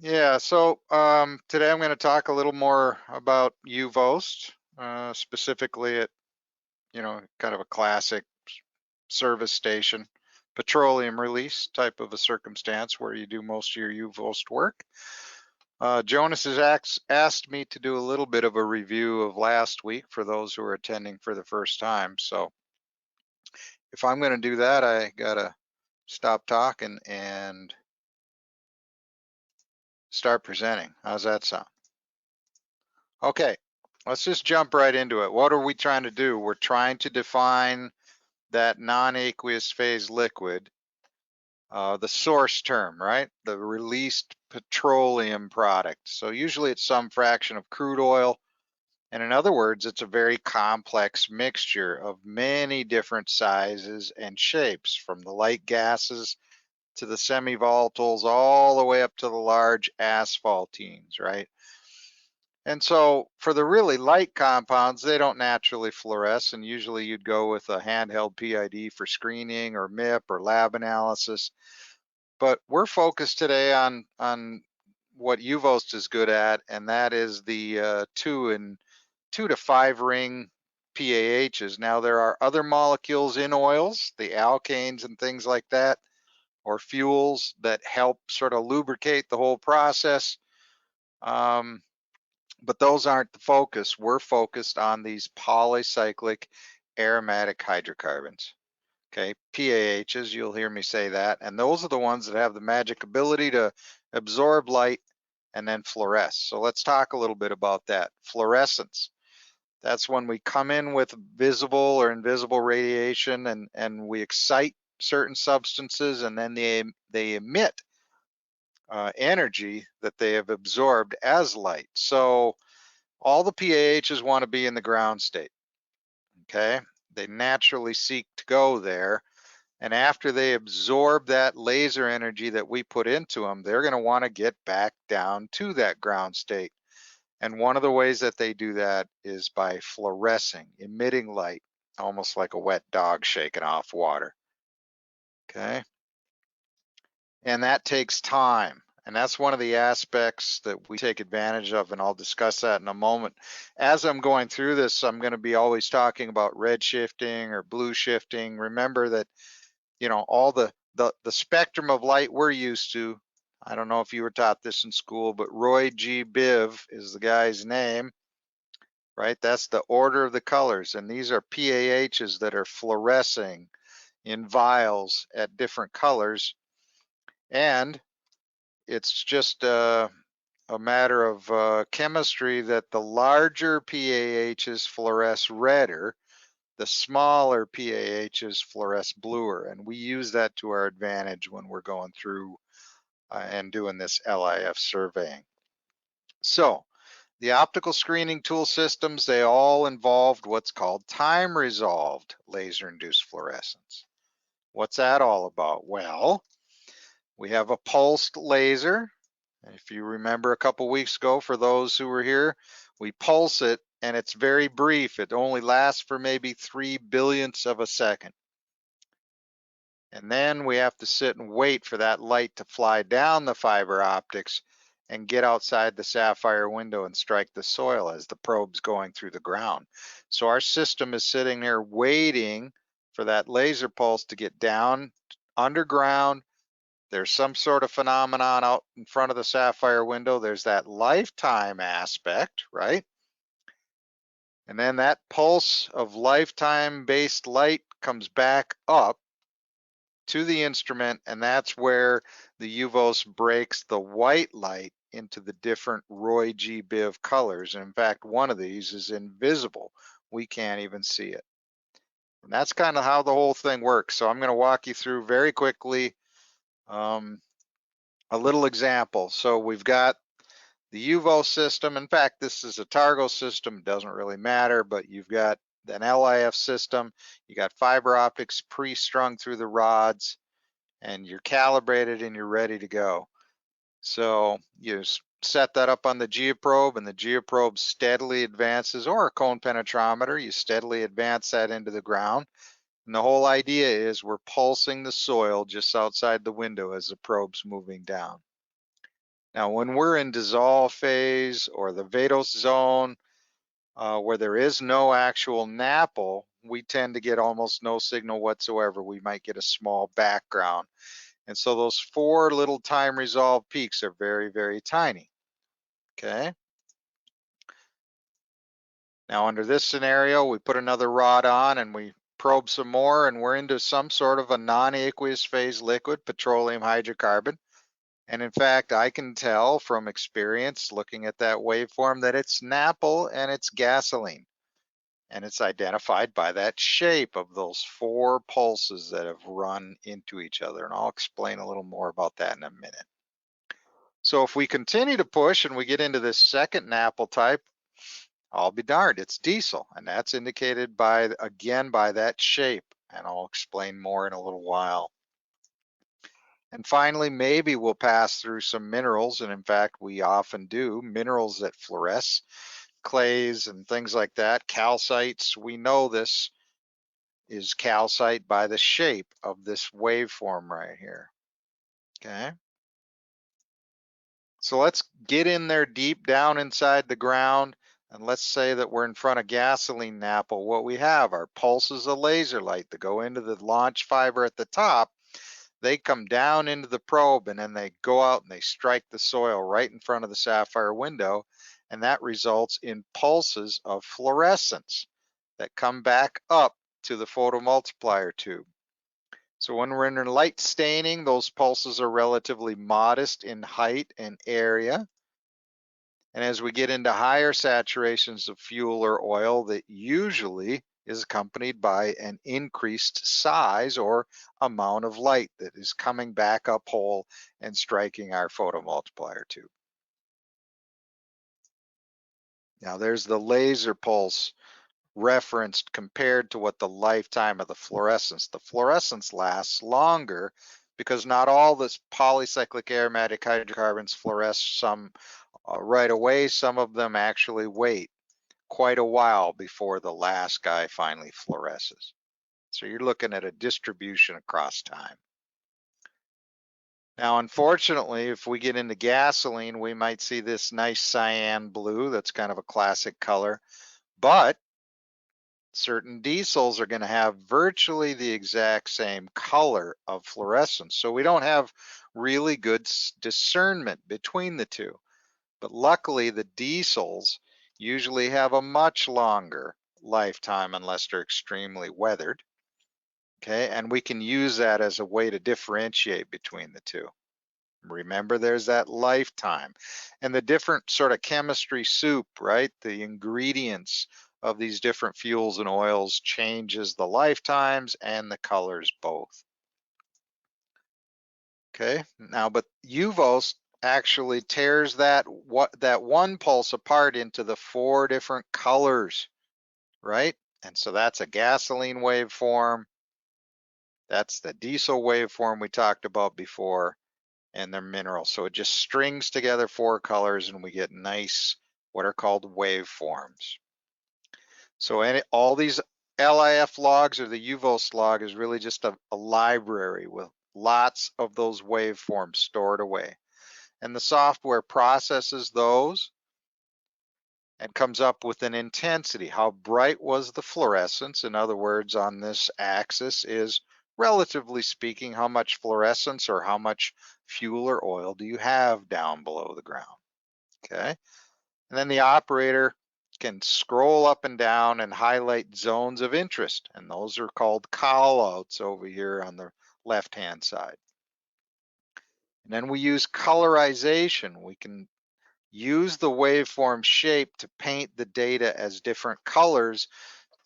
Yeah, so today I'm going to talk a little more about UVOST, specifically at, kind of a classic service station, petroleum release type of a circumstance where you do most of your UVOST work. Jonas has asked me to do a little bit of a review of last week for those who are attending for the first time. So if I'm going to do that, I got to stop talking and start presenting. How's that sound? Okay, let's just jump right into it. What are we trying to do? We're trying to define that non-aqueous phase liquid, the source term, right? The released petroleum product. So usually it's some fraction of crude oil. And in other words, it's a very complex mixture of many different sizes and shapes, from the light gases to the semi-volatiles all the way up to the large asphaltenes, right? And so for the really light compounds, they don't naturally fluoresce, and usually you'd go with a handheld PID for screening or MIP or lab analysis. But we're focused today on what UVOST is good at, and that is the 2 to 5 ring PAHs. Now there are other molecules in oils, the alkanes and things like that, or fuels that help sort of lubricate the whole process. But those aren't the focus. We're focused on these polycyclic aromatic hydrocarbons. Okay, PAHs, you'll hear me say that. And those are the ones that have the magic ability to absorb light and then fluoresce. So let's talk a little bit about that. Fluorescence. That's when we come in with visible or invisible radiation and we excite certain substances, and then they emit energy that they have absorbed as light. So all the PAHs want to be in the ground state, okay? They naturally seek to go there. And after they absorb that laser energy that we put into them, they're going to want to get back down to that ground state. And one of the ways that they do that is by fluorescing, emitting light, almost like a wet dog shaking off water, okay? And that takes time. And that's one of the aspects that we take advantage of, and I'll discuss that in a moment. As I'm going through this, I'm going to be always talking about red shifting or blue shifting. Remember that, all the spectrum of light we're used to. I don't know if you were taught this in school, but Roy G. Biv is the guy's name, right? That's the order of the colors. And these are PAHs that are fluorescing in vials at different colors. And it's just a matter of chemistry that the larger PAHs fluoresce redder, the smaller PAHs fluoresce bluer, and we use that to our advantage when we're going through and doing this LIF surveying. So the optical screening tool systems, they all involved what's called time-resolved laser-induced fluorescence. What's that all about? Well, we have a pulsed laser. If you remember a couple weeks ago, for those who were here, we pulse it and it's very brief. It only lasts for maybe 3 billionths of a second. And then we have to sit and wait for that light to fly down the fiber optics and get outside the sapphire window and strike the soil as the probe's going through the ground. So our system is sitting there waiting for that laser pulse to get down underground. There's some sort of phenomenon out in front of the sapphire window. There's that lifetime aspect, right? And then that pulse of lifetime based light comes back up to the instrument, and that's where the UVOS breaks the white light into the different Roy G. Biv colors. And in fact, one of these is invisible. We can't even see it. And that's kind of how the whole thing works. So I'm going to walk you through very quickly a little example. So we've got the UVO system. In fact, this is a Targo system. It doesn't really matter, but you've got an LIF system. You got fiber optics pre-strung through the rods, and you're calibrated and you're ready to go. So you set that up on the geoprobe, and the geoprobe steadily advances, or a cone penetrometer, you steadily advance that into the ground. And the whole idea is we're pulsing the soil just outside the window as the probe's moving down. Now, when we're in dissolve phase or the vadose zone, where there is no actual NAPL, we tend to get almost no signal whatsoever. We might get a small background. And so those 4 little time resolved peaks are very, very tiny. Okay. Now under this scenario, we put another rod on and we probe some more, and we're into some sort of a non-aqueous phase liquid, petroleum hydrocarbon. And in fact, I can tell from experience looking at that waveform that it's NAPL and it's gasoline. And it's identified by that shape of those 4 pulses that have run into each other. And I'll explain a little more about that in a minute. So if we continue to push and we get into this second NAPL type, I'll be darned, it's diesel. And that's indicated by, again, by that shape. And I'll explain more in a little while. And finally, maybe we'll pass through some minerals. And in fact, we often do, minerals that fluoresce, clays and things like that, calcites. We know this is calcite by the shape of this waveform right here. Okay. So let's get in there deep down inside the ground, and let's say that we're in front of gasoline NAPL. What we have are pulses of laser light that go into the launch fiber at the top. They come down into the probe, and then they go out and they strike the soil right in front of the sapphire window, and that results in pulses of fluorescence that come back up to the photomultiplier tube. So when we're in light staining, those pulses are relatively modest in height and area. And as we get into higher saturations of fuel or oil, that usually is accompanied by an increased size or amount of light that is coming back up whole and striking our photomultiplier tube. Now there's the laser pulse referenced compared to what the lifetime of the fluorescence. The fluorescence lasts longer because not all the polycyclic aromatic hydrocarbons fluoresce, some right away. Some of them actually wait quite a while before the last guy finally fluoresces. So you're looking at a distribution across time. Now, unfortunately, if we get into gasoline, we might see this nice cyan blue. That's kind of a classic color. But certain diesels are going to have virtually the exact same color of fluorescence. So we don't have really good discernment between the two. But luckily, the diesels usually have a much longer lifetime unless they're extremely weathered. Okay, and we can use that as a way to differentiate between the two. Remember, there's that lifetime and the different sort of chemistry soup, right? The ingredients of these different fuels and oils changes the lifetimes and the colors both. Okay, now, but UVOST actually tears that one pulse apart into the 4 different colors, right? And so that's a gasoline waveform. That's the diesel waveform we talked about before, and they're mineral. So it just strings together 4 colors and we get nice, what are called waveforms. So all these LIF logs or the UVOST log is really just a library with lots of those waveforms stored away. And the software processes those and comes up with an intensity. How bright was the fluorescence? In other words, on this axis is, relatively speaking, how much fluorescence or how much fuel or oil do you have down below the ground? Okay. And then the operator can scroll up and down and highlight zones of interest. And those are called callouts over here on the left-hand side. And then we use colorization. We can use the waveform shape to paint the data as different colors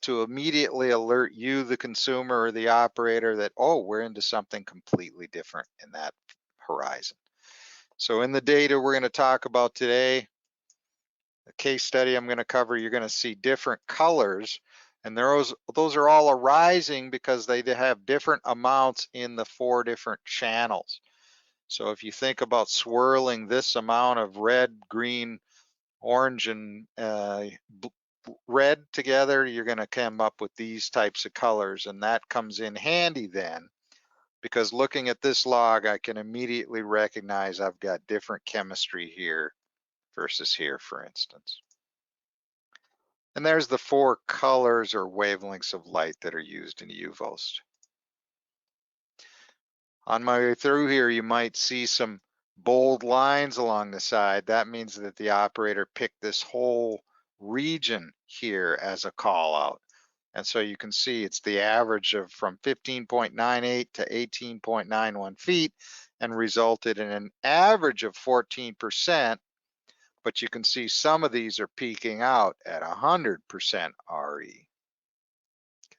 to immediately alert you, the consumer or the operator, that, oh, we're into something completely different in that horizon. So in the data we're going to talk about today, the case study I'm going to cover, you're going to see different colors, and those are all arising because they have different amounts in the 4 different channels. So if you think about swirling this amount of red, green, orange, and red together, you're going to come up with these types of colors, and that comes in handy then because looking at this log, I can immediately recognize I've got different chemistry here versus here, for instance. And there's the 4 colors or wavelengths of light that are used in UVOST. On my way through here, you might see some bold lines along the side. That means that the operator picked this whole region here as a call out. And so you can see it's the average of from 15.98 to 18.91 feet and resulted in an average of 14%. But you can see some of these are peaking out at 100% RE.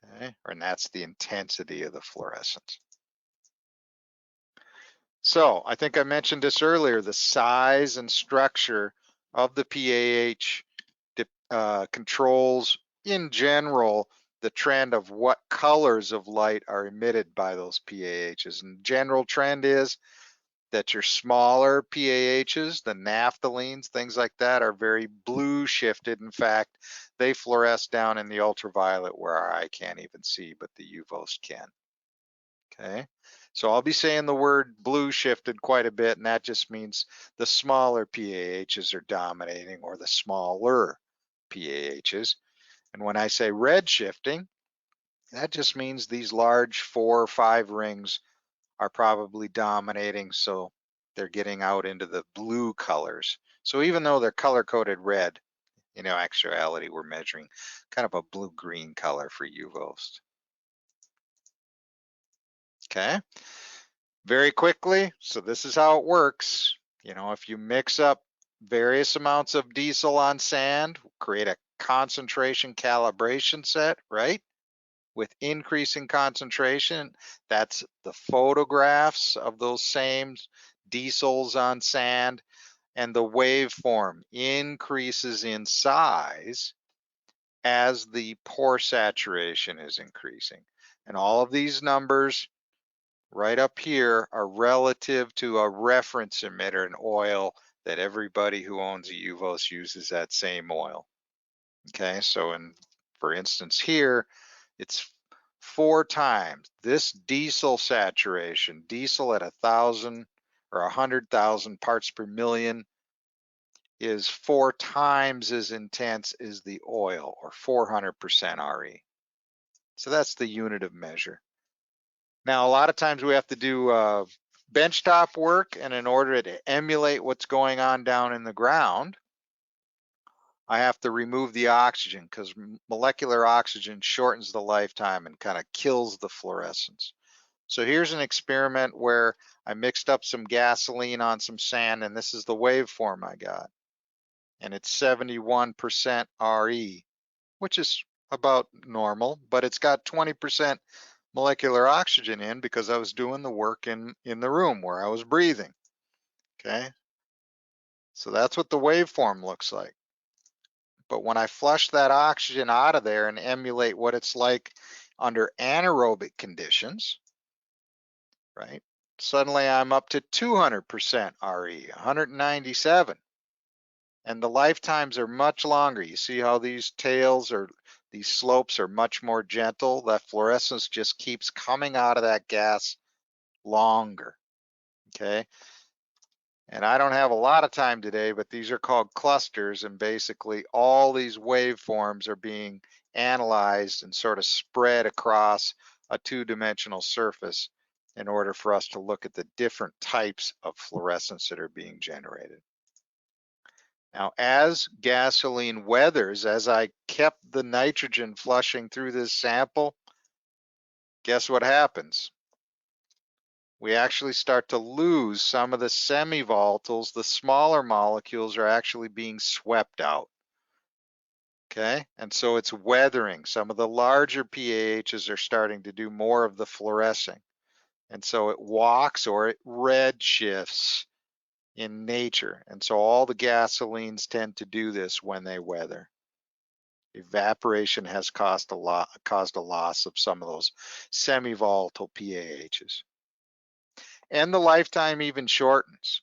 Okay, and that's the intensity of the fluorescence. So I think I mentioned this earlier, the size and structure of the PAH controls in general the trend of what colors of light are emitted by those PAHs. And general trend is that your smaller PAHs, the naphthalines, things like that, are very blue shifted. In fact, they fluoresce down in the ultraviolet where our eye can't even see, but the UVOST can. Okay, so I'll be saying the word blue shifted quite a bit, and that just means the smaller PAHs are dominating, or the smaller PAHs. And when I say red shifting, that just means these large 4 or 5 rings are probably dominating, so they're getting out into the blue colors. So even though they're color-coded red, in actuality, we're measuring kind of a blue-green color for UVOST. Okay, very quickly, so this is how it works. If you mix up various amounts of diesel on sand, create a concentration calibration set, right? With increasing concentration, that's the photographs of those same diesels on sand, and the waveform increases in size as the pore saturation is increasing. And all of these numbers right up here are relative to a reference emitter, an oil that everybody who owns a UVOST uses that same oil. Okay, so for instance here, it's 4 times this diesel saturation, diesel at 1,000 or 100,000 parts per million, is 4 times as intense as the oil, or 400% RE. So that's the unit of measure. Now, a lot of times we have to do benchtop work, and in order to emulate what's going on down in the ground, I have to remove the oxygen, because molecular oxygen shortens the lifetime and kind of kills the fluorescence. So here's an experiment where I mixed up some gasoline on some sand, and this is the waveform I got. And it's 71% RE, which is about normal, but it's got 20% molecular oxygen in because I was doing the work in the room where I was breathing. Okay, so that's what the waveform looks like. But when I flush that oxygen out of there and emulate what it's like under anaerobic conditions, right? Suddenly I'm up to 200% RE, 197. And the lifetimes are much longer. You see how these tails or these slopes are much more gentle? That fluorescence just keeps coming out of that gas longer, okay? And I don't have a lot of time today, but these are called clusters, and basically all these waveforms are being analyzed and sort of spread across a 2-dimensional surface in order for us to look at the different types of fluorescence that are being generated. Now, as gasoline weathers, as I kept the nitrogen flushing through this sample, guess what happens? We actually start to lose some of the semi-volatiles. The smaller molecules are actually being swept out. Okay, and so it's weathering. Some of the larger PAHs are starting to do more of the fluorescing. And so it walks or it red shifts in nature. And so all the gasolines tend to do this when they weather. Evaporation has caused a loss of some of those semi-volatile PAHs. And the lifetime even shortens.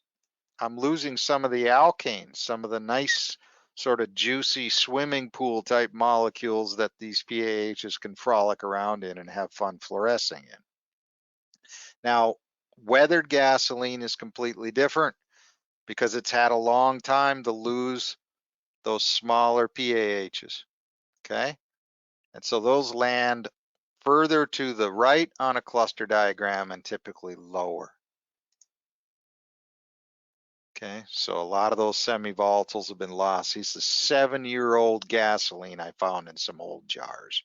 I'm losing some of the alkanes, some of the nice sort of juicy swimming pool type molecules that these PAHs can frolic around in and have fun fluorescing in. Now, weathered gasoline is completely different because it's had a long time to lose those smaller PAHs, okay? And so those land further to the right on a cluster diagram and typically lower. Okay, so a lot of those semi-volatiles have been lost. These are 7-year-old gasoline I found in some old jars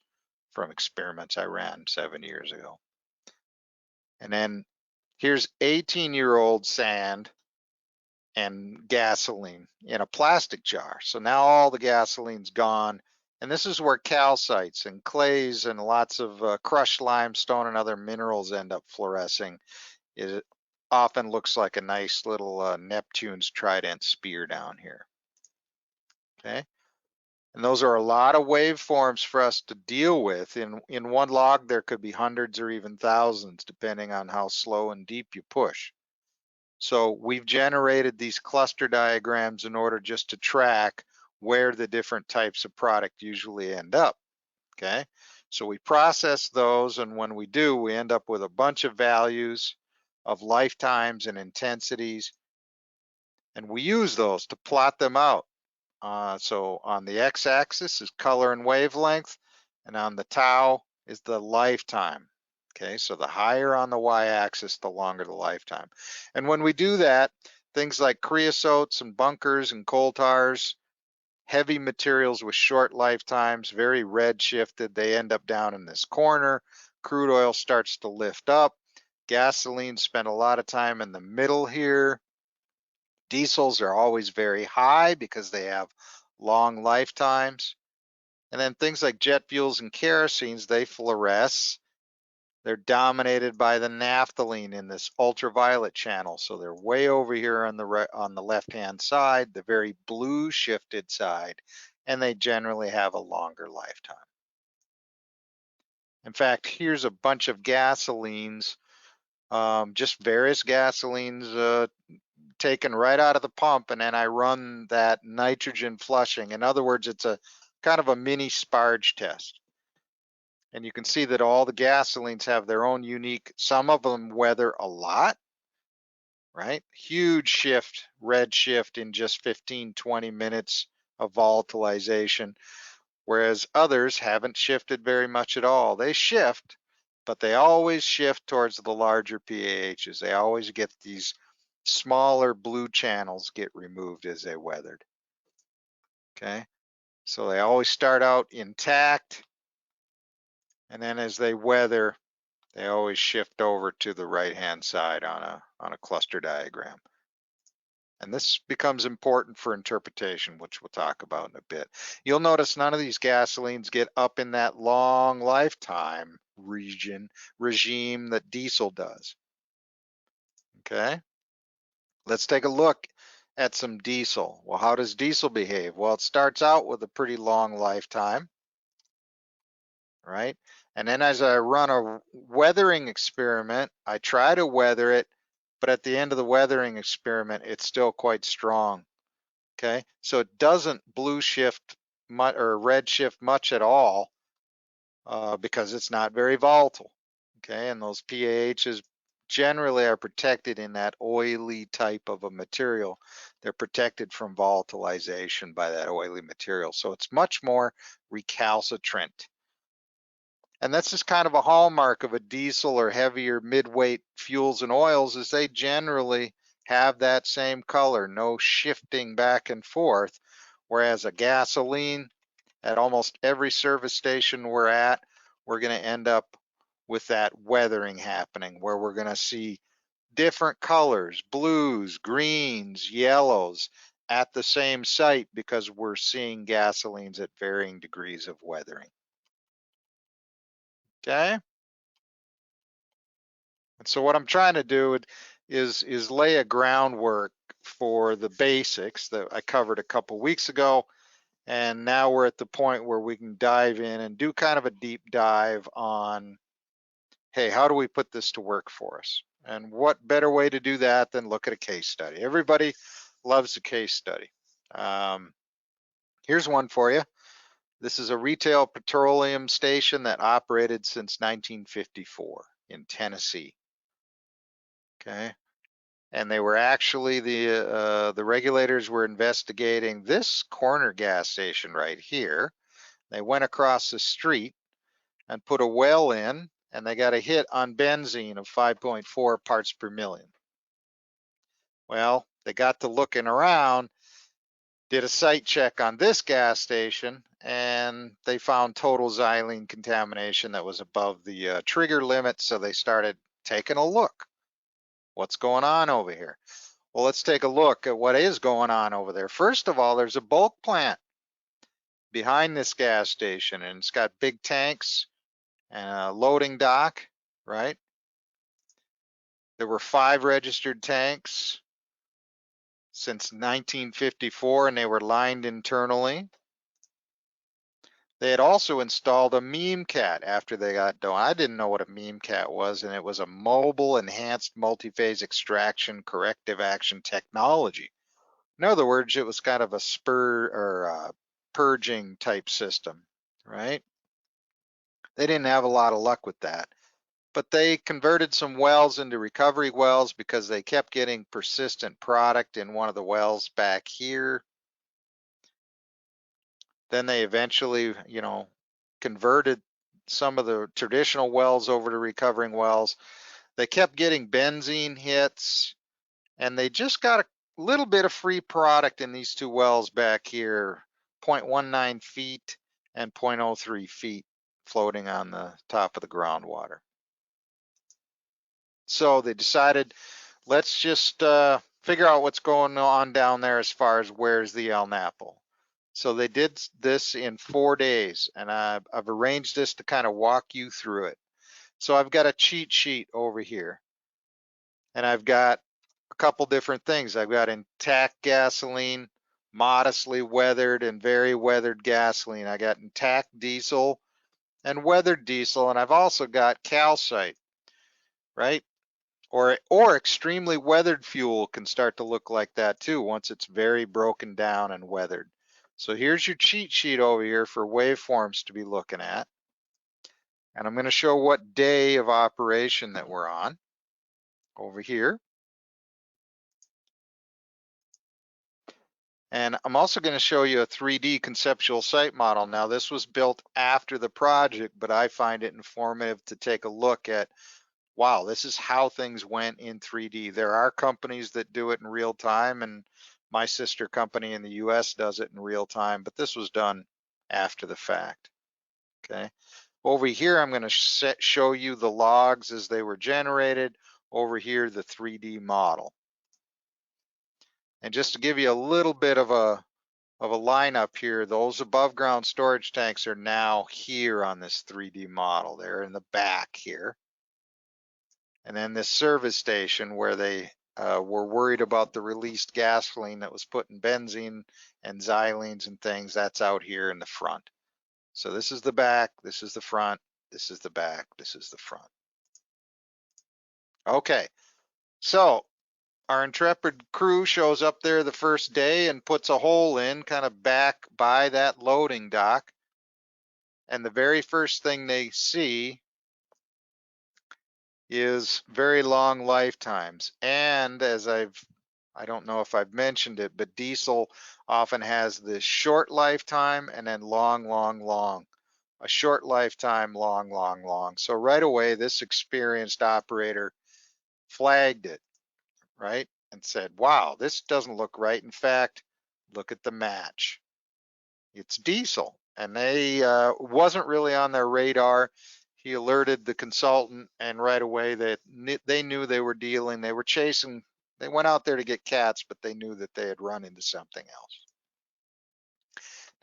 from experiments I ran 7 years ago. And then here's 18-year-old sand and gasoline in a plastic jar. So now all the gasoline's gone. And this is where calcites and clays and lots of crushed limestone and other minerals end up fluorescing. It often looks like a nice little Neptune's trident spear down here. Okay. And those are a lot of waveforms for us to deal with. In one log, there could be hundreds or even thousands, depending on how slow and deep you push. So we've generated these cluster diagrams in order just to track where the different types of product usually end up, okay? So we process those, and when we do, we end up with a bunch of values of lifetimes and intensities, and we use those to plot them out. So on the x-axis is color and wavelength, and on the tau is the lifetime. Okay, so the higher on the y-axis, the longer the lifetime. And when we do that, things like creosotes and bunkers and coal tars, heavy materials with short lifetimes, very red shifted, they end up down in this corner. Crude oil starts to lift up. Gasoline spent a lot of time in the middle here. Diesels are always very high because they have long lifetimes. And then things like jet fuels and kerosenes, they fluoresce. They're dominated by the naphthalene in this ultraviolet channel. So they're way over here on the left-hand side, the very blue shifted side, and they generally have a longer lifetime. In fact, here's a bunch of gasolines, just various gasolines taken right out of the pump, and then I run that nitrogen flushing. In other words, it's a kind of a mini sparge test. And you can see that all the gasolines have their own unique, some of them weather a lot, right? Huge shift, red shift in just 15, 20 minutes of volatilization, whereas others haven't shifted very much at all. They shift, but they always shift towards the larger PAHs. They always get these smaller blue channels get removed as they weathered. Okay, so they always start out intact, and then as they weather, they always shift over to the right-hand side on a cluster diagram. And this becomes important for interpretation, which we'll talk about in a bit. You'll notice none of these gasolines get up in that long lifetime regime that diesel does. Okay, let's take a look at some diesel. Well, how does diesel behave? Well, it starts out with a pretty long lifetime, right? And then as I run a weathering experiment, I try to weather it, but at the end of the weathering experiment, it's still quite strong. Okay, so it doesn't blue shift much or red shift much at all because it's not very volatile. Okay, and those PAHs generally are protected in that oily type of a material. They're protected from volatilization by that oily material. So it's much more recalcitrant. And that's just kind of a hallmark of a diesel or heavier mid-weight fuels and oils is they generally have that same color, no shifting back and forth. Whereas a gasoline, at almost every service station we're at, we're going to end up with that weathering happening where we're going to see different colors, blues, greens, yellows at the same site because we're seeing gasolines at varying degrees of weathering. Okay. And so what I'm trying to do is lay a groundwork for the basics that I covered a couple weeks ago. And now we're at the point where we can dive in and do kind of a deep dive on, hey, how do we put this to work for us? And what better way to do that than look at a case study? Everybody loves a case study. Here's one for you. This is a retail petroleum station that operated since 1954 in Tennessee. Okay. And they were actually, the regulators were investigating this corner gas station right here. They went across the street and put a well in, and they got a hit on benzene of 5.4 parts per million. Well, they got to looking around, did a site check on this gas station, and they found total xylene contamination that was above the trigger limit. So they started taking a look. What's going on over here? Well, let's take a look at what is going on over there. First of all, there's a bulk plant behind this gas station, and it's got big tanks and a loading dock, right? There were 5 registered tanks since 1954, and they were lined internally. They had also installed a meme cat after they got done. I didn't know what a meme cat was, and it was a mobile enhanced multi-phase extraction corrective action technology. In other words, it was kind of a spur or a purging type system, right? They didn't have a lot of luck with that, but they converted some wells into recovery wells because they kept getting persistent product in one of the wells back here. Then they eventually, converted some of the traditional wells over to recovering wells. They kept getting benzene hits, and they just got a little bit of free product in these 2 wells back here, 0.19 feet and 0.03 feet floating on the top of the groundwater. So they decided, let's just figure out what's going on down there as far as where's the LNAPL. So they did this in 4 days, and I've arranged this to kind of walk you through it. So I've got a cheat sheet over here, and I've got a couple different things. I've got intact gasoline, modestly weathered, and very weathered gasoline. I got intact diesel and weathered diesel, and I've also got calcite, right? Or extremely weathered fuel can start to look like that too once it's very broken down and weathered. So here's your cheat sheet over here for waveforms to be looking at. And I'm going to show what day of operation that we're on over here. And I'm also going to show you a 3D conceptual site model. Now, this was built after the project, but I find it informative to take a look at, wow, this is how things went in 3D. There are companies that do it in real time, and my sister company in the US does it in real time, but this was done after the fact. Okay. Over here, I'm going to show you the logs as they were generated. Over here, the 3D model. And just to give you a little bit of a lineup here, those above ground storage tanks are now here on this 3D model. They're in the back here. And then this service station where they were worried about the released gasoline that was put in benzene and xylenes and things, that's out here in the front. So this is the back, this is the front, this is the back, this is the front. Okay, so our intrepid crew shows up there the first day and puts a hole in kind of back by that loading dock. And the very first thing they see is very long lifetimes. And as I don't know if I've mentioned it, but diesel often has this short lifetime and then long, long, long. A short lifetime, long, long, long. So right away, this experienced operator flagged it, right? And said, wow, this doesn't look right. In fact, look at the match. It's diesel. And they wasn't really on their radar. He alerted the consultant, and right away they knew they were dealing. They were chasing. They went out there to get cats, but they knew that they had run into something else.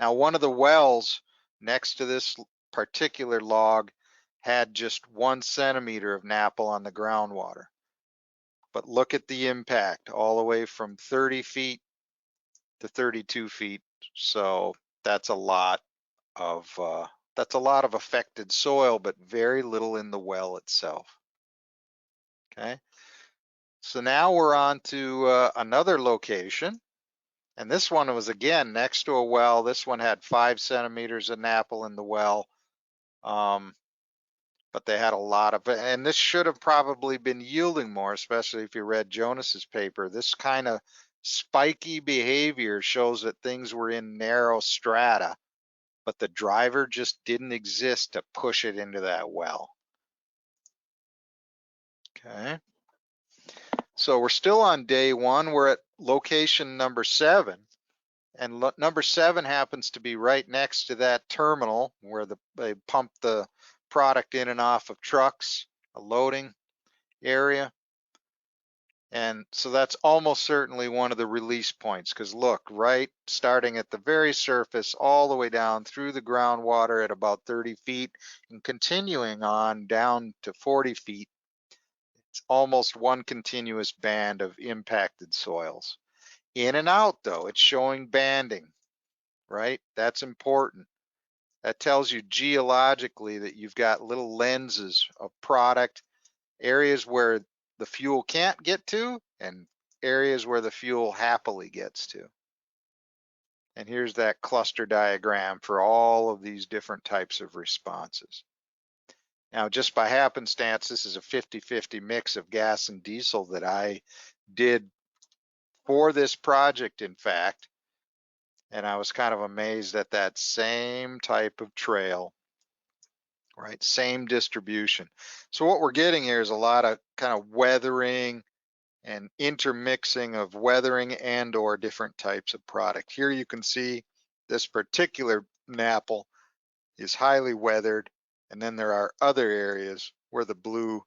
Now, one of the wells next to this particular log had just 1 centimeter of NAPL on the groundwater. But look at the impact all the way from 30 feet to 32 feet. So that's a lot of affected soil, but very little in the well itself. Okay. So now we're on to another location. And this one was again next to a well. This one had 5 centimeters of NAPL in the well. but they had a lot of it. And this should have probably been yielding more, especially if you read Jonas's paper. This kind of spiky behavior shows that things were in narrow strata, but the driver just didn't exist to push it into that well. Okay. So we're still on day one. We're at location number 7. And number 7 happens to be right next to that terminal where they pump the product in and off of trucks, a loading area. And so that's almost certainly one of the release points, because look, right, starting at the very surface all the way down through the groundwater at about 30 feet and continuing on down to 40 feet, it's almost one continuous band of impacted soils. In and out though, it's showing banding, right? That's important. That tells you geologically that you've got little lenses of product, areas where the fuel can't get to and areas where the fuel happily gets to. And here's that cluster diagram for all of these different types of responses. Now, just by happenstance, this is a 50-50 mix of gas and diesel that I did for this project, in fact. And I was kind of amazed at that same type of trail, right? Same distribution. So what we're getting here is a lot of kind of weathering and intermixing of weathering and or different types of product. Here you can see this particular NAPL is highly weathered, and then there are other areas where the blue,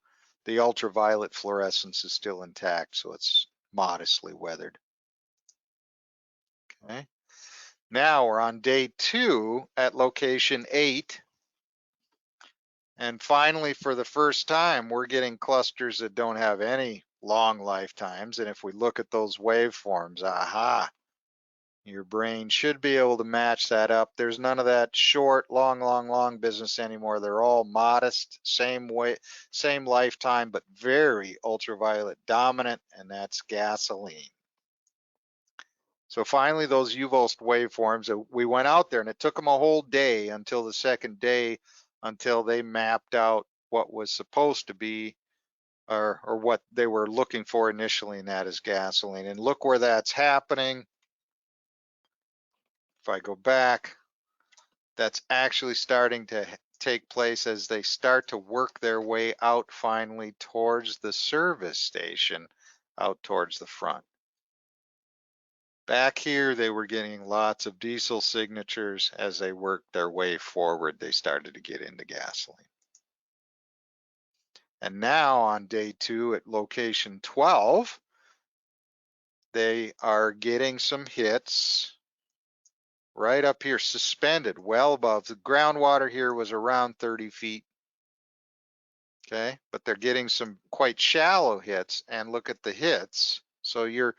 the ultraviolet fluorescence is still intact, so it's modestly weathered. Okay. Now we're on day 2 at location 8. And finally, for the first time, we're getting clusters that don't have any long lifetimes. And if we look at those waveforms, aha, your brain should be able to match that up. There's none of that short, long business anymore. They're all modest, same way, same lifetime, but very ultraviolet dominant, and that's gasoline. So finally, those UVOST waveforms, we went out there, and it took them a whole day until the second day until they mapped out what was supposed to be or what they were looking for initially, and that is gasoline. And look where that's happening. If I go back, that's actually starting to take place as they start to work their way out finally towards the service station, out towards the front. Back here, they were getting lots of diesel signatures. As they worked their way forward, they started to get into gasoline. And now on day 2 at location 12, they are getting some hits right up here, suspended well above. The groundwater here was around 30 feet. Okay, but they're getting some quite shallow hits, and look at the hits. So you're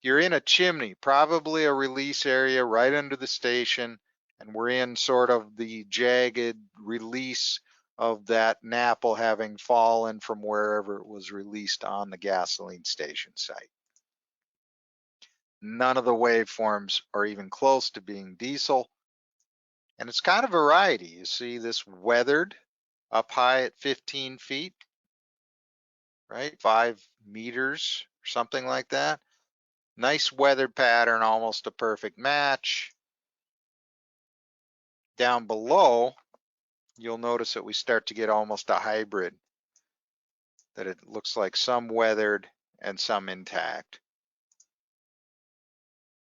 in a chimney, probably a release area right under the station, and we're in sort of the jagged release of that NAPL having fallen from wherever it was released on the gasoline station site. None of the waveforms are even close to being diesel, and it's kind of variety. You see this weathered up high at 15 feet, right? 5 meters or something like that. Nice weathered pattern, almost a perfect match. Down below, you'll notice that we start to get almost a hybrid, that it looks like some weathered and some intact.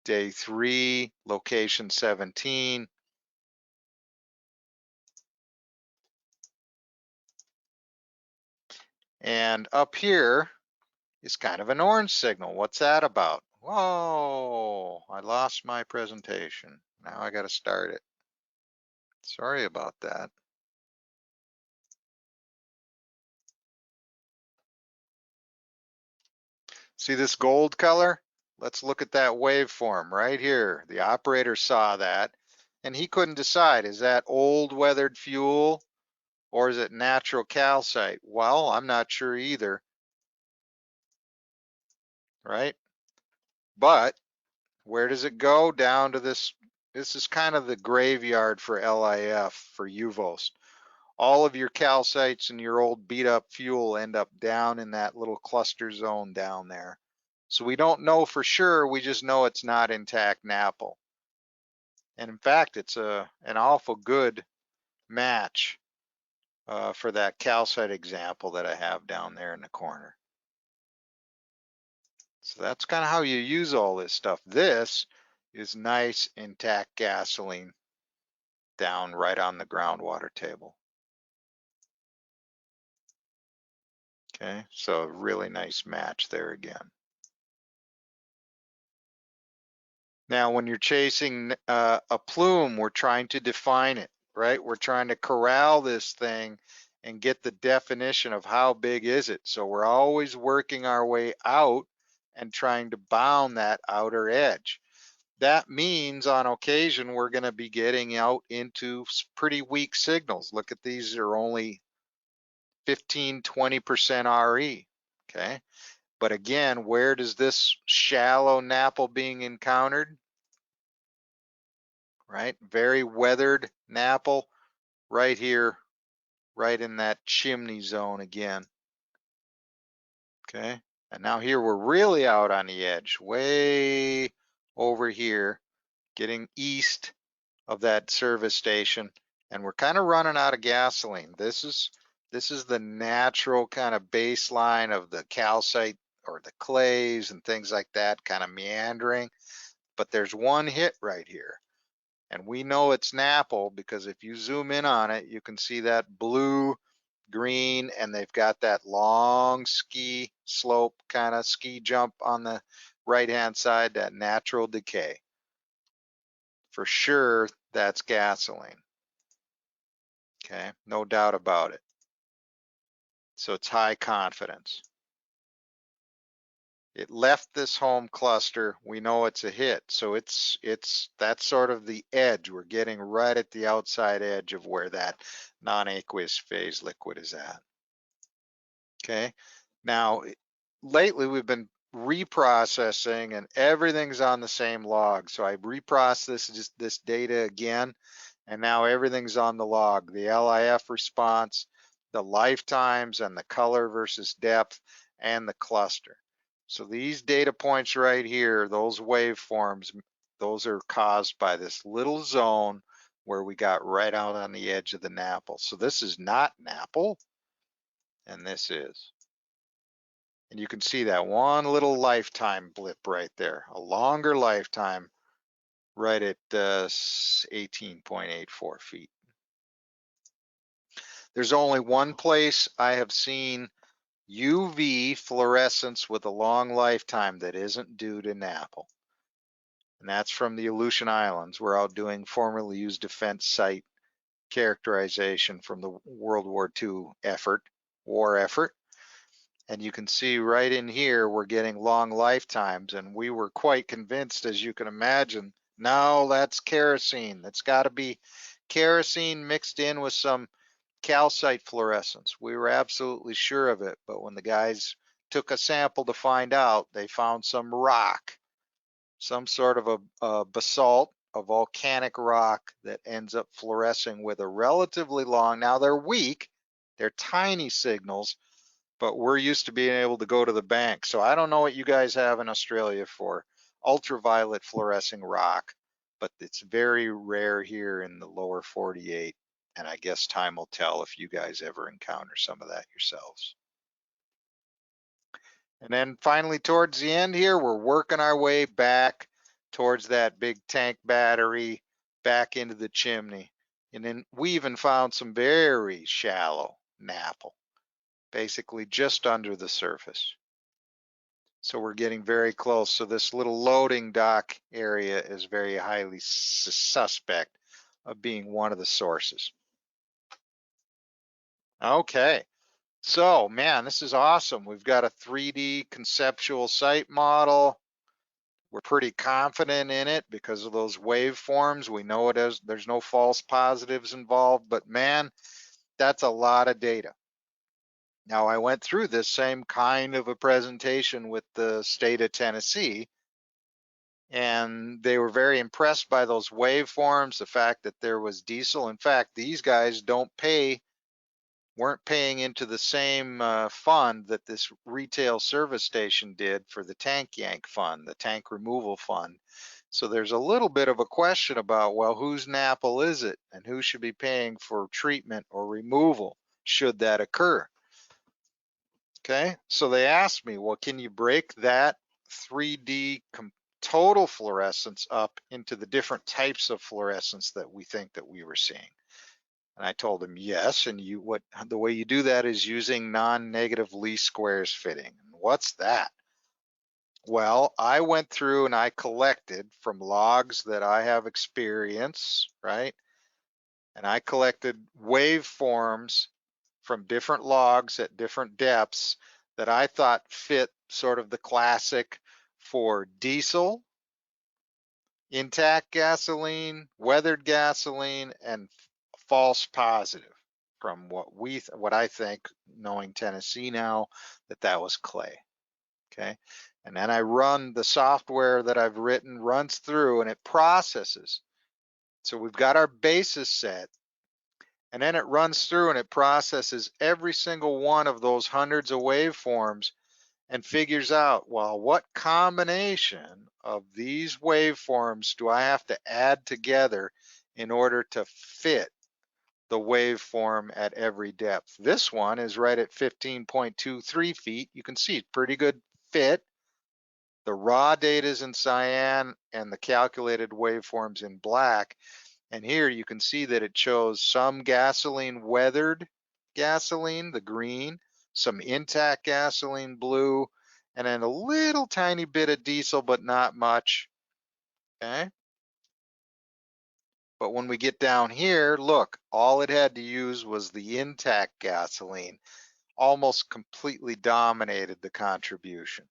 Day 3, location 17. And up here is kind of an orange signal. What's that about? Whoa, I lost my presentation. Now I got to start it. Sorry about that. See this gold color? Let's look at that waveform right here. The operator saw that, and he couldn't decide, is that old weathered fuel or is it natural calcite? Well, I'm not sure either, right? But where does it go? Down to this. This is kind of the graveyard for LIF, for UVOST. all of your calcites and your old beat up fuel end up down in that little cluster zone down there. So we don't know for sure, we just know it's not intact NAPL. And in fact, it's an awful good match for that calcite example that I have down there in the corner. So that's kind of how you use all this stuff. This is nice intact gasoline down right on the groundwater table. Okay, so really nice match there again. Now, when you're chasing a plume, we're trying to define it, right? We're trying to corral this thing and get the definition of how big is it. So we're always working our way out and trying to bound that outer edge. That means on occasion, we're going to be getting out into pretty weak signals. Look at these are only 15, 20% RE, okay? But again, where does this shallow NAPL being encountered? Right, very weathered NAPL right here, right in that chimney zone again. Okay, and now here we're really out on the edge, way over here, getting east of that service station, and we're kind of running out of gasoline. This is the natural kind of baseline of the calcite or the clays and things like that, kind of meandering. But there's one hit right here. And we know it's NAPL because if you zoom in on it, you can see that blue, green, and they've got that long ski slope kind of ski jump on the right-hand side, that natural decay. For sure, that's gasoline. Okay, no doubt about it. So it's high confidence. It left this home cluster. We know it's a hit. So that's sort of the edge. We're getting right at the outside edge of where that non-aqueous phase liquid is at. Okay. Now, lately we've been reprocessing and everything's on the same log. So I reprocessed this data again, and now everything's on the log. The LIF response, the lifetimes, and the color versus depth, and the cluster. So these data points right here, those waveforms, those are caused by this little zone where we got right out on the edge of the NAPL. So this is not NAPL, and this is. And you can see that one little lifetime blip right there, a longer lifetime right at 18.84 feet. There's only one place I have seen UV fluorescence with a long lifetime that isn't due to NAPL. And that's from the Aleutian Islands. We're out doing formerly used defense site characterization from the World War II war effort. And you can see right in here, we're getting long lifetimes. And we were quite convinced, as you can imagine, no, that's kerosene. That's got to be kerosene mixed in with some calcite fluorescence. We were absolutely sure of it, but when the guys took a sample to find out, they found some rock, some sort of a basalt, a volcanic rock that ends up fluorescing with a relatively long, now they're weak, they're tiny signals, but we're used to being able to go to the bank. So I don't know what you guys have in Australia for ultraviolet fluorescing rock, but it's very rare here in the lower 48. And I guess time will tell if you guys ever encounter some of that yourselves. And then finally, towards the end here, we're working our way back towards that big tank battery, back into the chimney. And then we even found some very shallow NAPL, basically just under the surface. So we're getting very close. So this little loading dock area is very highly suspect of being one of the sources. Okay, so man, this is awesome. We've got a 3D conceptual site model. We're pretty confident in it because of those waveforms. We know it is, there's no false positives involved, but man, that's a lot of data. Now, I went through this same kind of a presentation with the state of Tennessee, and they were very impressed by those waveforms, the fact that there was diesel. In fact, these guys don't pay weren't paying into the same fund that this retail service station did for the tank yank fund, the tank removal fund. So there's a little bit of a question about, well, whose NAPL is it and who should be paying for treatment or removal should that occur? Okay, so they asked me, well, can you break that 3D total fluorescence up into the different types of fluorescence that we think that we were seeing? And I told him yes, and the way you do that is using non-negative least squares fitting. What's that? Well, I went through and I collected from logs that I have experience, right? And I collected waveforms from different logs at different depths that I thought fit sort of the classic for diesel, intact gasoline, weathered gasoline, and false positive from what I think, knowing Tennessee now, that was clay. Okay. And then I run the software that I've written runs through and it processes. So we've got our basis set, and then it runs through and it processes every single one of those hundreds of waveforms and figures out, well, what combination of these waveforms do I have to add together in order to fit the waveform at every depth. This one is right at 15.23 feet. You can see pretty good fit. The raw data is in cyan and the calculated waveforms in black. And here you can see that it shows some gasoline weathered gasoline, the green, some intact gasoline blue, and then a little tiny bit of diesel, but not much. Okay. But when we get down here, look, all it had to use was the intact gasoline, almost completely dominated the contribution.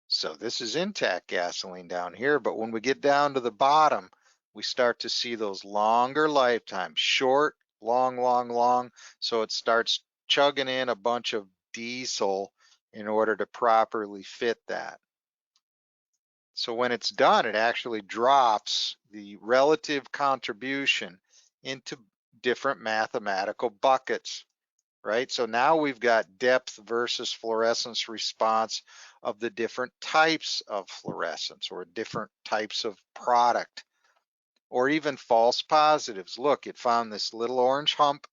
So this is intact gasoline down here, but when we get down to the bottom, we start to see those longer lifetimes, short, long, long, long. So it starts chugging in a bunch of diesel in order to properly fit that. So when it's done, it actually drops the relative contribution into different mathematical buckets, right? So now we've got depth versus fluorescence response of the different types of fluorescence or different types of product, or even false positives. Look, it found this little orange hump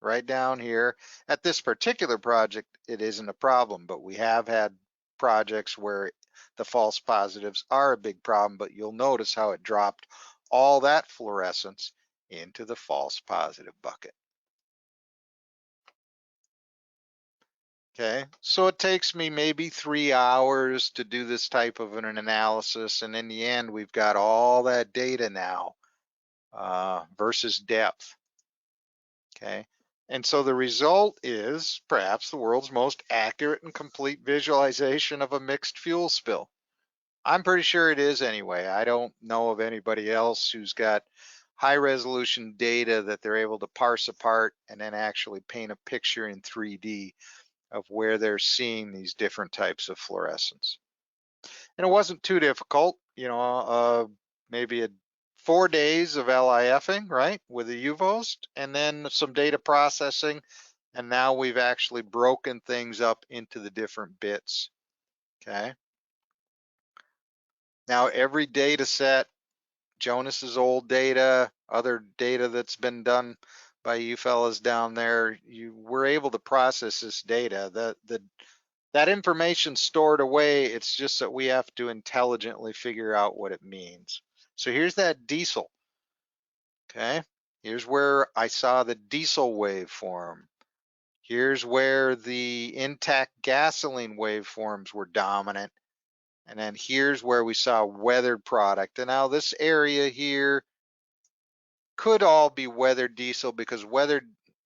right down here. At this particular project, it isn't a problem, but we have had projects where the false positives are a big problem, but you'll notice how it dropped all that fluorescence into the false positive bucket. Okay, so it takes me maybe 3 hours to do this type of an analysis, and in the end, we've got all that data now versus depth. Okay, and so the result is perhaps the world's most accurate and complete visualization of a mixed fuel spill. I'm pretty sure it is anyway. I don't know of anybody else who's got high resolution data that they're able to parse apart and then actually paint a picture in 3D of where they're seeing these different types of fluorescence. And it wasn't too difficult, maybe 4 days of LIFing, right, with the UVOST, and then some data processing, and now we've actually broken things up into the different bits, okay? Now every data set, Jonas's old data, other data that's been done by you fellas down there, you were able to process this data. That information stored away, it's just that we have to intelligently figure out what it means. So here's that diesel, okay? Here's where I saw the diesel waveform. Here's where the intact gasoline waveforms were dominant. And then here's where we saw weathered product. And now this area here could all be weathered diesel, because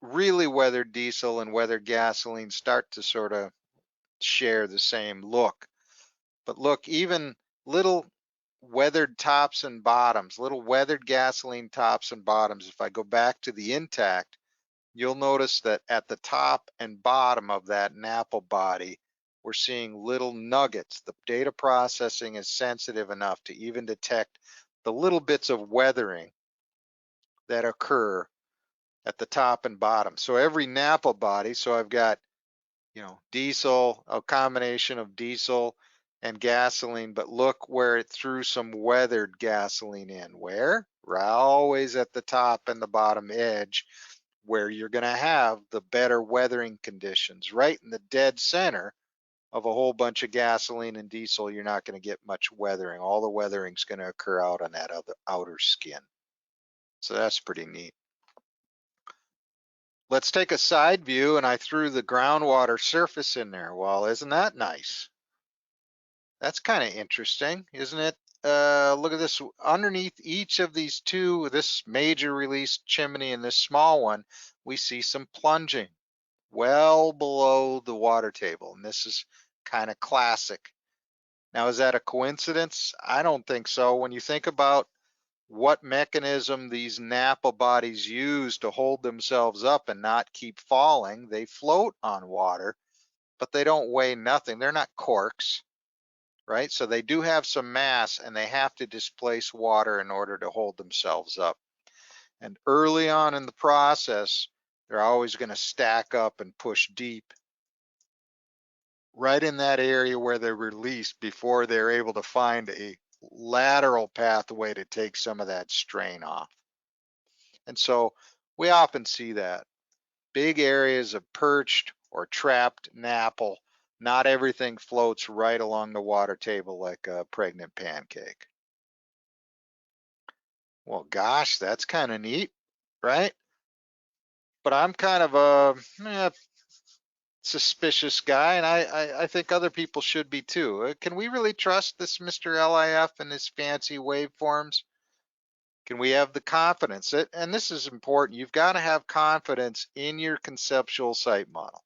really weathered diesel and weathered gasoline start to sort of share the same look. But look, even little weathered tops and bottoms, little weathered gasoline tops and bottoms, if I go back to the intact, you'll notice that at the top and bottom of that NAPL body, we're seeing little nuggets. The data processing is sensitive enough to even detect the little bits of weathering that occur at the top and bottom. So every NAPL body, so I've got, diesel, a combination of diesel and gasoline, but look where it threw some weathered gasoline in. Where? Right, always at the top and the bottom edge, where you're going to have the better weathering conditions. Right in the dead center of a whole bunch of gasoline and diesel, you're not going to get much weathering. All the weathering's going to occur out on that other outer skin. So that's pretty neat. Let's take a side view, and I threw the groundwater surface in there. Well, isn't that nice? That's kind of interesting, isn't it? Look at this. Underneath each of these two, this major release chimney and this small one, we see some plunging well below the water table. And this is kind of classic. Now, is that a coincidence? I don't think so. When you think about what mechanism these NAPL bodies use to hold themselves up and not keep falling, they float on water, but they don't weigh nothing. They're not corks, right? So they do have some mass, and they have to displace water in order to hold themselves up. And early on in the process, they're always going to stack up and push deep right in that area where they're released before they're able to find a lateral pathway to take some of that strain off. And so we often see that. Big areas of perched or trapped NAPL, not everything floats right along the water table like a pregnant pancake. Well, gosh, that's kind of neat, right? But I'm kind of a suspicious guy, and I think other people should be too. Can we really trust this Mr. LIF and his fancy waveforms? Can we have the confidence? And this is important. You've got to have confidence in your conceptual site model.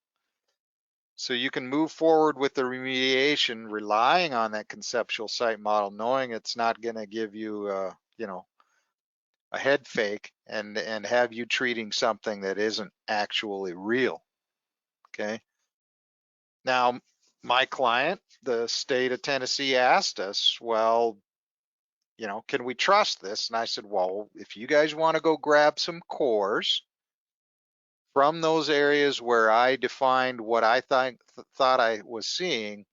So you can move forward with the remediation relying on that conceptual site model, knowing it's not going to give you, a head fake and have you treating something that isn't actually real. Okay. Now, my client, the state of Tennessee, asked us, well, can we trust this? And I said, well, if you guys want to go grab some cores from those areas where I defined what I thought I was seeing,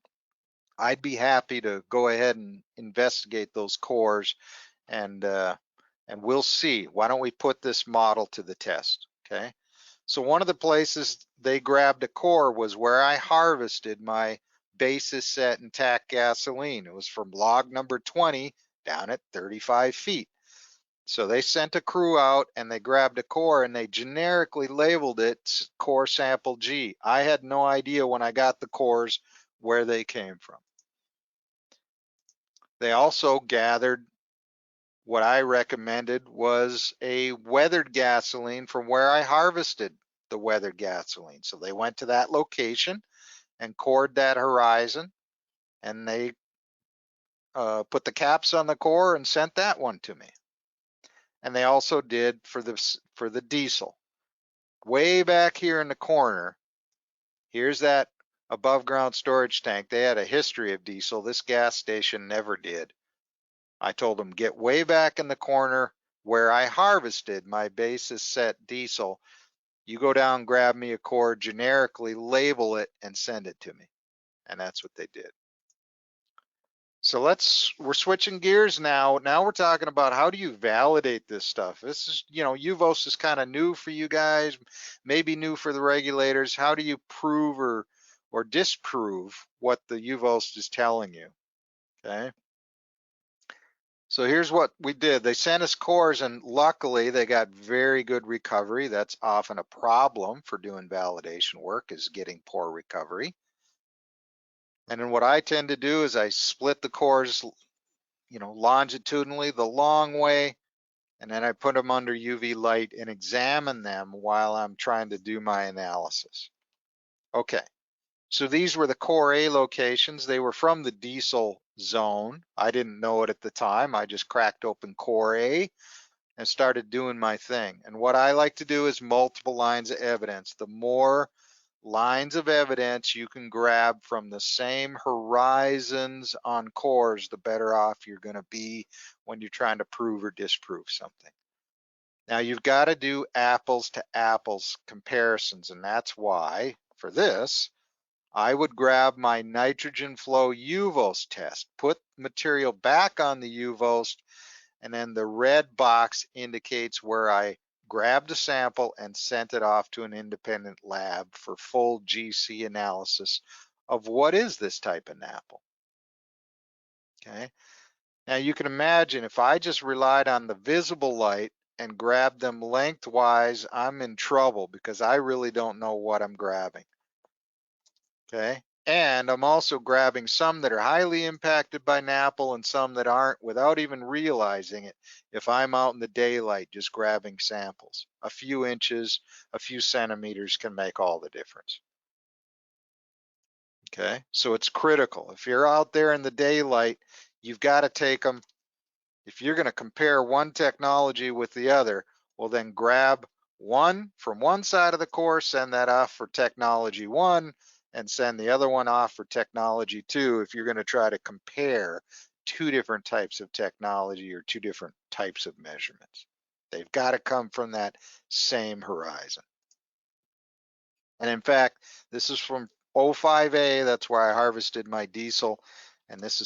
I'd be happy to go ahead and investigate those cores, and we'll see. Why don't we put this model to the test? Okay. So one of the places they grabbed a core was where I harvested my basis set intact gasoline. It was from log number 20 down at 35 feet. So they sent a crew out and they grabbed a core and they generically labeled it core sample G. I had no idea when I got the cores where they came from. They also gathered what I recommended was a weathered gasoline from where I harvested the weathered gasoline. So they went to that location and cored that horizon, and they put the caps on the core and sent that one to me. And they also did for the diesel. Way back here in the corner, here's that above ground storage tank. They had a history of diesel. This gas station never did. I told them, get way back in the corner where I harvested my basis set diesel. You go down, grab me a core, generically label it, and send it to me. And that's what they did. So we're switching gears now. Now we're talking about how do you validate this stuff? This is, UVOST is kind of new for you guys, maybe new for the regulators. How do you prove or disprove what the UVOST is telling you? Okay. So here's what we did. They sent us cores, and luckily they got very good recovery. That's often a problem for doing validation work, is getting poor recovery. And then what I tend to do is I split the cores, longitudinally the long way, and then I put them under UV light and examine them while I'm trying to do my analysis. Okay, so these were the core A locations. They were from the diesel zone. I didn't know it at the time. I just cracked open core A and started doing my thing. And what I like to do is multiple lines of evidence. The more lines of evidence you can grab from the same horizons on cores, the better off you're going to be when you're trying to prove or disprove something. Now you've got to do apples to apples comparisons, and that's why for this, I would grab my nitrogen flow UVOST test, put material back on the UVOST, and then the red box indicates where I grabbed a sample and sent it off to an independent lab for full GC analysis of what is this type of NAPL. Okay. Now you can imagine if I just relied on the visible light and grabbed them lengthwise, I'm in trouble because I really don't know what I'm grabbing. Okay. And I'm also grabbing some that are highly impacted by NAPL and some that aren't without even realizing it. If I'm out in the daylight just grabbing samples, a few inches, a few centimeters can make all the difference. Okay. So it's critical. If you're out there in the daylight, you've got to take them. If you're going to compare one technology with the other, well, then grab one from one side of the course, send that off for technology one, and send the other one off for technology two if you're going to try to compare two different types of technology or two different types of measurements. They've got to come from that same horizon. And in fact, this is from 05A, that's where I harvested my diesel, and this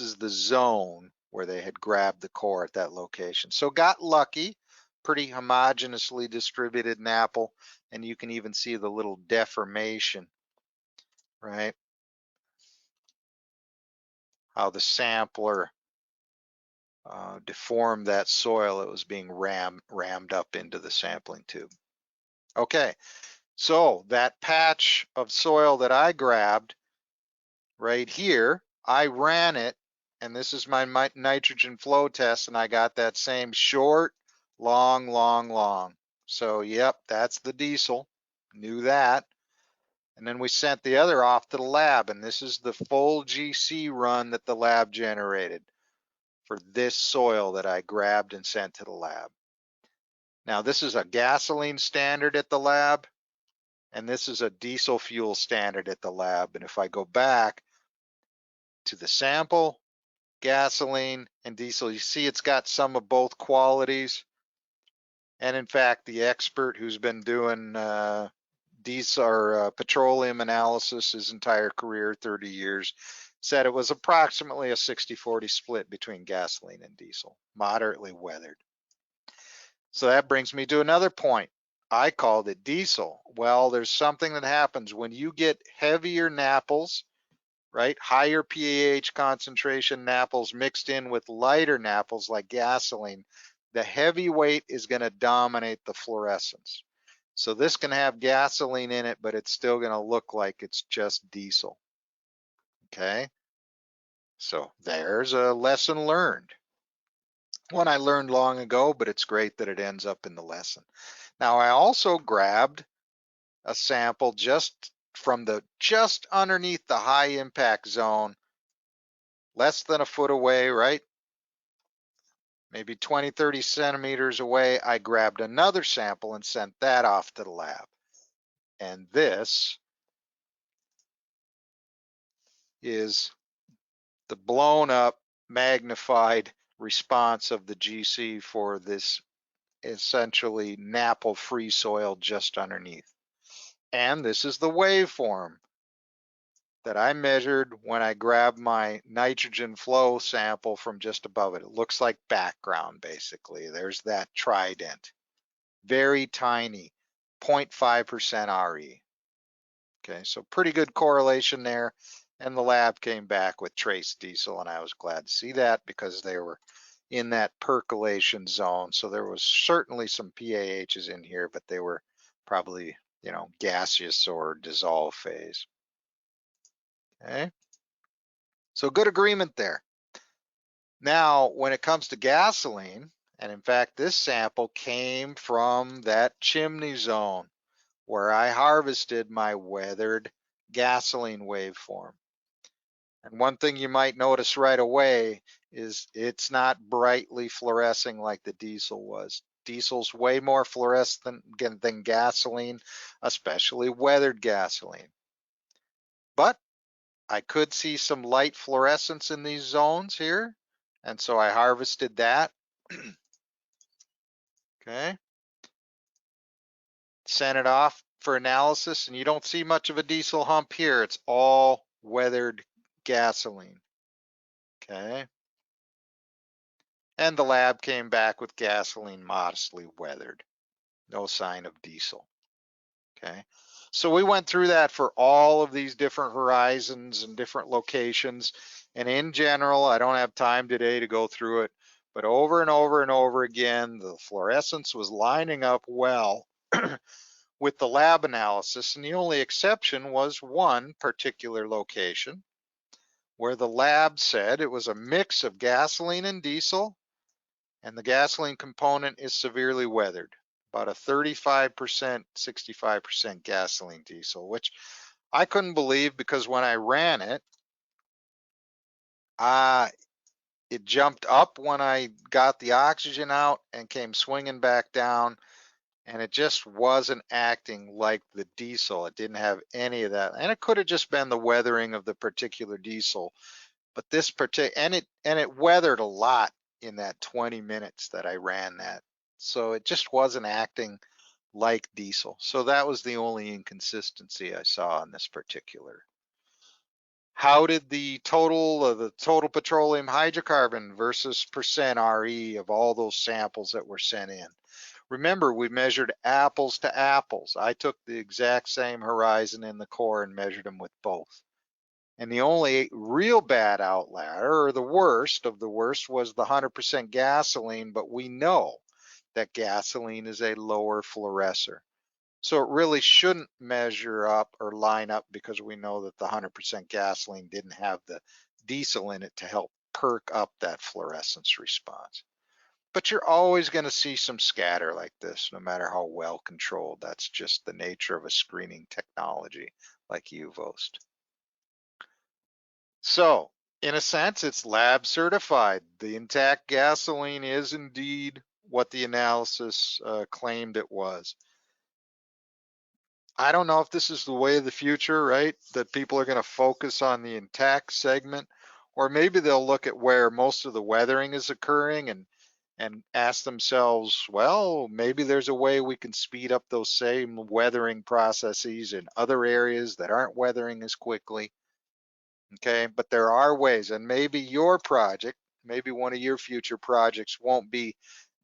is the zone where they had grabbed the core at that location. So got lucky, pretty homogeneously distributed NAPL, and you can even see the little deformation, right? How the sampler deformed that soil that was being rammed up into the sampling tube. Okay, so that patch of soil that I grabbed right here, I ran it, and this is my nitrogen flow test, and I got that same short, long, long, long. So yep, that's the diesel, knew that. And then we sent the other off to the lab, and this is the full GC run that the lab generated for this soil that I grabbed and sent to the lab. Now this is a gasoline standard at the lab, and this is a diesel fuel standard at the lab. And if I go back to the sample, gasoline and diesel, you see it's got some of both qualities. And in fact, the expert who's been doing diesel or petroleum analysis his entire career, 30 years, said it was approximately a 60-40 split between gasoline and diesel, moderately weathered. So that brings me to another point. I called it diesel. Well, there's something that happens when you get heavier NAPLs, right? Higher PAH concentration NAPLs mixed in with lighter NAPLs like gasoline, the heavy weight is going to dominate the fluorescence. So this can have gasoline in it, but it's still going to look like it's just diesel. Okay. So there's a lesson learned. One I learned long ago, but it's great that it ends up in the lesson. Now I also grabbed a sample just underneath the high impact zone, less than a foot away, right? Maybe 20, 30 centimeters away. I grabbed another sample and sent that off to the lab. And this is the blown up, magnified response of the GC for this essentially NAPL free soil just underneath. And this is the waveform that I measured when I grabbed my nitrogen flow sample from just above it. It looks like background, basically. There's that trident. Very tiny, 0.5% RE. Okay, so pretty good correlation there. And the lab came back with trace diesel, and I was glad to see that because they were in that percolation zone. So there was certainly some PAHs in here, but they were probably, gaseous or dissolve phase. Okay, so good agreement there. Now, when it comes to gasoline, and in fact, this sample came from that chimney zone where I harvested my weathered gasoline waveform. And one thing you might notice right away is it's not brightly fluorescing like the diesel was. Diesel's way more fluorescent than gasoline, especially weathered gasoline. But I could see some light fluorescence in these zones here, and so I harvested that. Okay. Sent it off for analysis, and you don't see much of a diesel hump here. It's all weathered gasoline. Okay. And the lab came back with gasoline modestly weathered. No sign of diesel. Okay. So we went through that for all of these different horizons and different locations. And in general, I don't have time today to go through it, but over and over and over again, the fluorescence was lining up well with the lab analysis. And the only exception was one particular location where the lab said it was a mix of gasoline and diesel, and the gasoline component is severely weathered, about a 35%, 65% gasoline diesel, which I couldn't believe because when I ran it, it jumped up when I got the oxygen out and came swinging back down, and it just wasn't acting like the diesel. It didn't have any of that, and it could have just been the weathering of the particular diesel. But this particular, and it weathered a lot in that 20 minutes that I ran that. So it just wasn't acting like diesel. So that was the only inconsistency I saw in this particular. How did the total petroleum hydrocarbon versus percent RE of all those samples that were sent in? Remember, we measured apples to apples. I took the exact same horizon in the core and measured them with both. And the only real bad outlier, or the worst of the worst, was the 100% gasoline, but we know that gasoline is a lower fluorescer. So it really shouldn't measure up or line up because we know that the 100% gasoline didn't have the diesel in it to help perk up that fluorescence response. But you're always going to see some scatter like this, no matter how well controlled. That's just the nature of a screening technology like UVOST. So, in a sense, it's lab certified. The intact gasoline is indeed what the analysis claimed it was. I don't know if this is the way of the future, right? That people are going to focus on the intact segment, or maybe they'll look at where most of the weathering is occurring and ask themselves, well, maybe there's a way we can speed up those same weathering processes in other areas that aren't weathering as quickly. Okay, but there are ways, and maybe your project, maybe one of your future projects won't be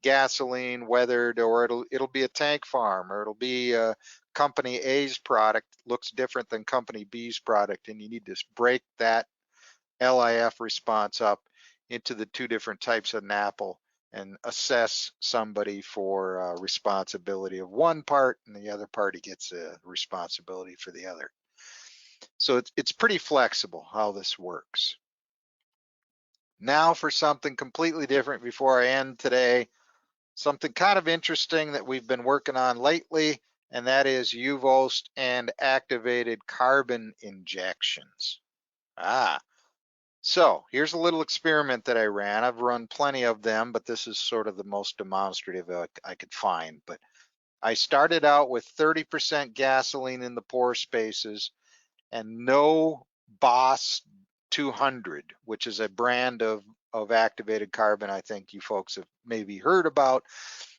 gasoline weathered, or it'll be a tank farm, or it'll be company A's product looks different than company B's product, and you need to break that LIF response up into the two different types of NAPL and assess somebody for responsibility of one part, and the other party gets a responsibility for the other. So it's pretty flexible how this works. Now for something completely different before I end today, something kind of interesting that we've been working on lately, and that is UVOST and activated carbon injections. So here's a little experiment that I ran. I've run plenty of them, but this is sort of the most demonstrative I could find. But I started out with 30% gasoline in the pore spaces and no Boss 200, which is a brand of activated carbon I think you folks have maybe heard about,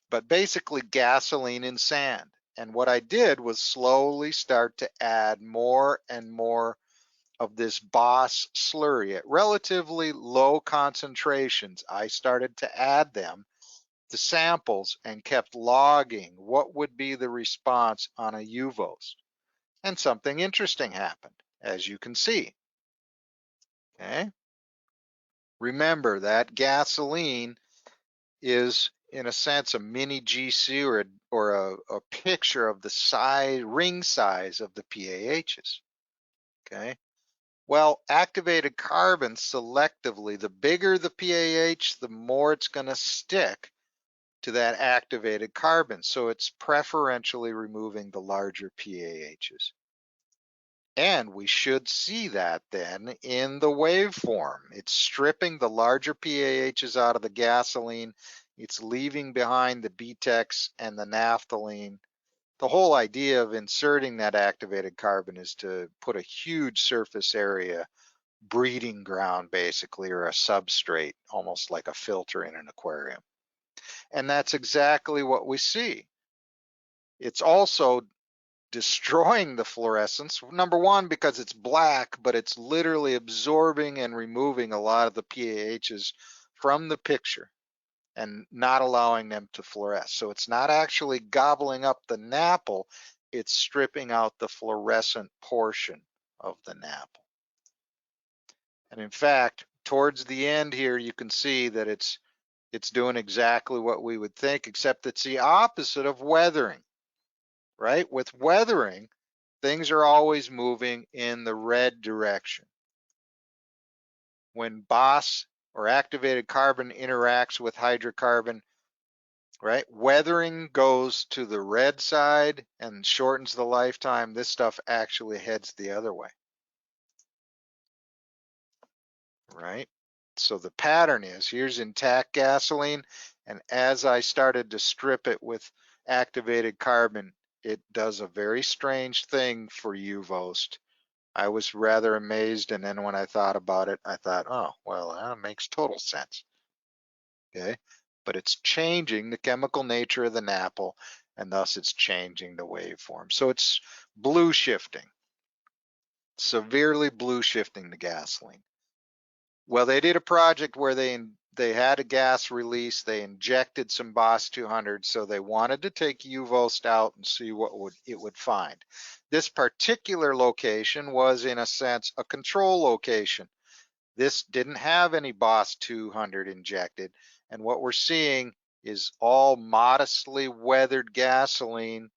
but basically gasoline in sand. And what I did was slowly start to add more and more of this Boss slurry at relatively low concentrations. I started to add them to samples and kept logging what would be the response on a UVOST. And something interesting happened, as you can see. Okay. Remember that gasoline is, in a sense, a mini GC or a picture of the size, ring size of the PAHs. Okay. Well, activated carbon selectively, the bigger the PAH, the more it's going to stick to that activated carbon. So it's preferentially removing the larger PAHs. And we should see that then in the waveform. It's stripping the larger PAHs out of the gasoline. It's leaving behind the BTEX and the naphthalene. The whole idea of inserting that activated carbon is to put a huge surface area breeding ground, basically, or a substrate, almost like a filter in an aquarium. And that's exactly what we see. It's also destroying the fluorescence. Number one, because it's black, but it's literally absorbing and removing a lot of the PAHs from the picture and not allowing them to fluoresce. So it's not actually gobbling up the NAPL, it's stripping out the fluorescent portion of the NAPL. And in fact, towards the end here, you can see that it's doing exactly what we would think, except it's the opposite of weathering, right? With weathering, things are always moving in the red direction. When BOS or activated carbon interacts with hydrocarbon, right, weathering goes to the red side and shortens the lifetime. This stuff actually heads the other way, right? So the pattern is, here's intact gasoline, and as I started to strip it with activated carbon, it does a very strange thing for UVOST. I was rather amazed, and then when I thought about it, I thought, oh, well, that makes total sense. Okay, but it's changing the chemical nature of the NAPL, and thus it's changing the waveform. So it's blue shifting, severely blue shifting the gasoline. Well, they did a project where they had a gas release. They injected some BOS 200, so they wanted to take UVOST out and see what it would find. This particular location was, in a sense, a control location. This didn't have any BOS 200 injected, and what we're seeing is all modestly weathered gasoline,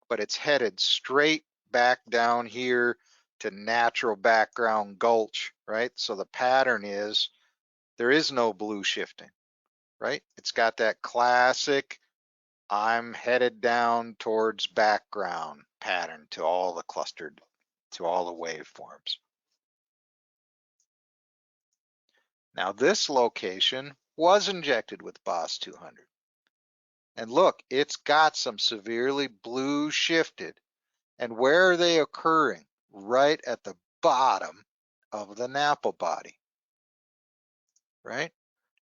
but it's headed straight back down here to natural background gulch, right? So the pattern is there is no blue shifting, right? It's got that classic I'm headed down towards background pattern to all the clustered, to all the waveforms. Now this location was injected with BOS 200. And look, it's got some severely blue shifted. And where are they occurring? Right at the bottom of the NAPL body, right?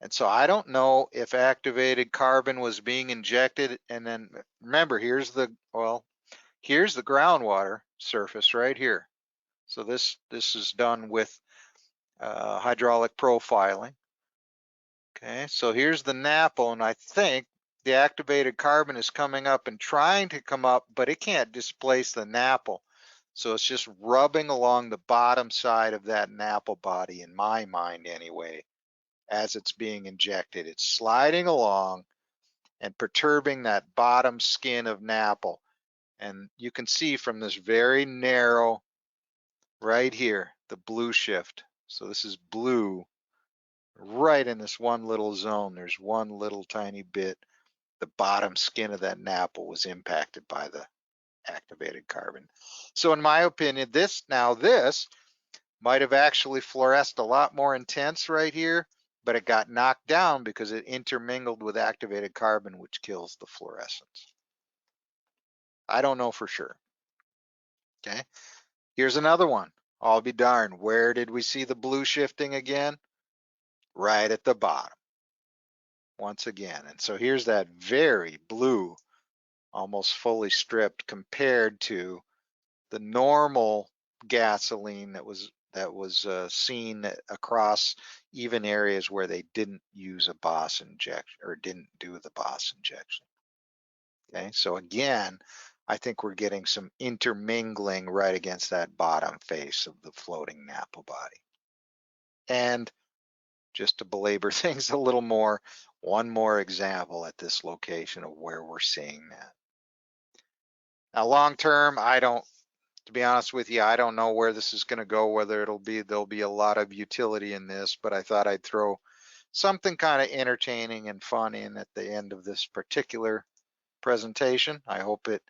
And so I don't know if activated carbon was being injected, and then remember, here's the groundwater surface right here. So this is done with hydraulic profiling. Okay, so here's the NAPL, and I think the activated carbon is coming up and trying to come up, but it can't displace the NAPL. So it's just rubbing along the bottom side of that NAPL body, in my mind anyway, as it's being injected. It's sliding along and perturbing that bottom skin of NAPL. And you can see from this very narrow, right here, the blue shift. So this is blue right in this one little zone. There's one little tiny bit. The bottom skin of that NAPL was impacted by the activated carbon. So in my opinion, this might have actually fluoresced a lot more intense right here, but it got knocked down because it intermingled with activated carbon, which kills the fluorescence. I don't know for sure. Okay, here's another one. I'll be darned. Where did we see the blue shifting again? Right at the bottom, once again. And so here's that very blue, almost fully stripped, compared to the normal gasoline that was seen across even areas where they didn't use a BOS injection or didn't do the BOS injection. Okay, so again, I think we're getting some intermingling right against that bottom face of the floating NAPL body. And just to belabor things a little more, one more example at this location of where we're seeing that. Now, long term, to be honest with you, I don't know where this is going to go, whether there'll be a lot of utility in this, but I thought I'd throw something kind of entertaining and fun in at the end of this particular presentation. I hope it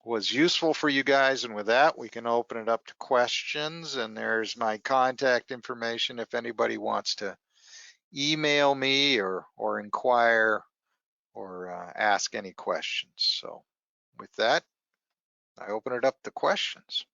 was useful for you guys, and with that, we can open it up to questions, and there's my contact information if anybody wants to email me or inquire or ask any questions. So with that, I open it up to questions.